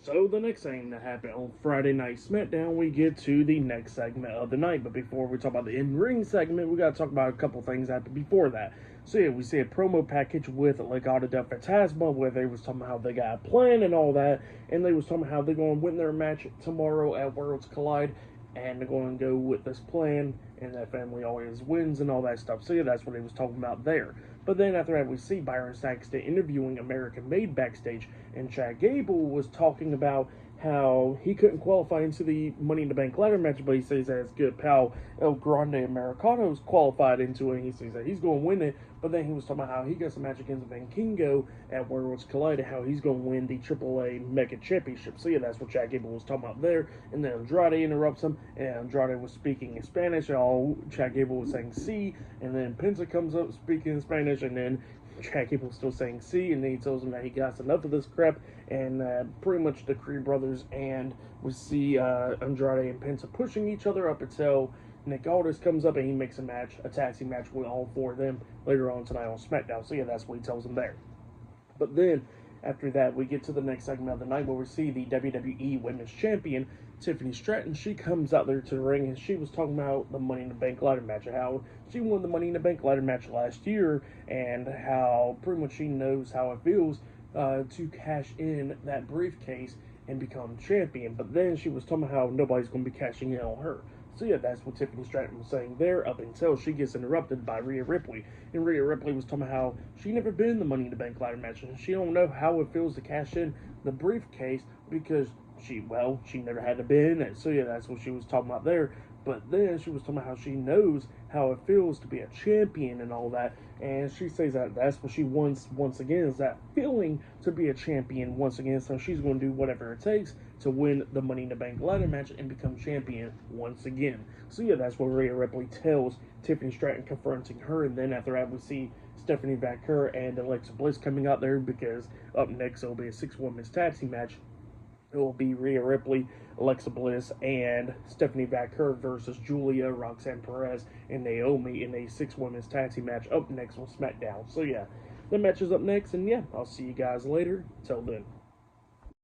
So the next thing that happened on Friday Night SmackDown, we get to the next segment of the night. But before we talk about the in-ring segment, we got to talk about a couple things that happened before that. So yeah, we see a promo package with Legado del Fantasma where they was talking about how they got a plan and all that, and they was talking about how they're going to win their match tomorrow at Worlds Collide, and they're going to go with this plan, and that family always wins and all that stuff. So yeah, that's what he was talking about there. But then after that, we see Byron Saxton interviewing American Made backstage, and Chad Gable was talking about how he couldn't qualify into the Money in the Bank ladder match, but he says that his good pal El Grande Americano's qualified into it, and he says that he's going to win it. But then he was talking about how he got some match against Vankingo at Worlds Collide, how he's going to win the AAA Mega Championship. So yeah, that's what Chad Gable was talking about there. And then Andrade interrupts him, and Andrade was speaking in Spanish. All Chad Gable was saying "sí," and then Penta comes up speaking in Spanish, and then Chad Gable was still saying "sí," and then he tells him that he got enough of this crap, and pretty much the Creed brothers, and we see Andrade and Penta pushing each other up until Nick Aldis comes up and he makes a tag team match with all four of them later on tonight on SmackDown. So yeah, that's what he tells them there. But then after that, we get to the next segment of the night where we see the WWE Women's Champion, Tiffany Stratton. She comes out there to the ring and she was talking about the Money in the Bank ladder match, how she won the Money in the Bank ladder match last year, and how pretty much she knows how it feels to cash in that briefcase and become champion. But then she was talking about how nobody's going to be cashing in on her. So yeah, that's what Tiffany Stratton was saying there up until she gets interrupted by Rhea Ripley. And Rhea Ripley was talking about how she never been in the Money in the Bank ladder match, and she don't know how it feels to cash in the briefcase because she never had to be in it. So yeah, that's what she was talking about there. But then she was talking about how she knows how it feels to be a champion and all that. And she says that that's what she wants once again, is that feeling to be a champion once again. So she's going to do whatever it takes to win the Money in the Bank ladder match and become champion once again. So yeah, that's what Rhea Ripley tells Tiffany Stratton, confronting her. And then after that, we see Stephanie Vaquer and Alexa Bliss coming out there, because up next it'll be a 6-women's tag team match. It will be Rhea Ripley, Alexa Bliss, and Stephanie Vaquer versus Julia, Roxanne Perez, and Naomi in a 6-women's tag team match up next on SmackDown. So yeah, the match is up next, and yeah, I'll see you guys later. Till then.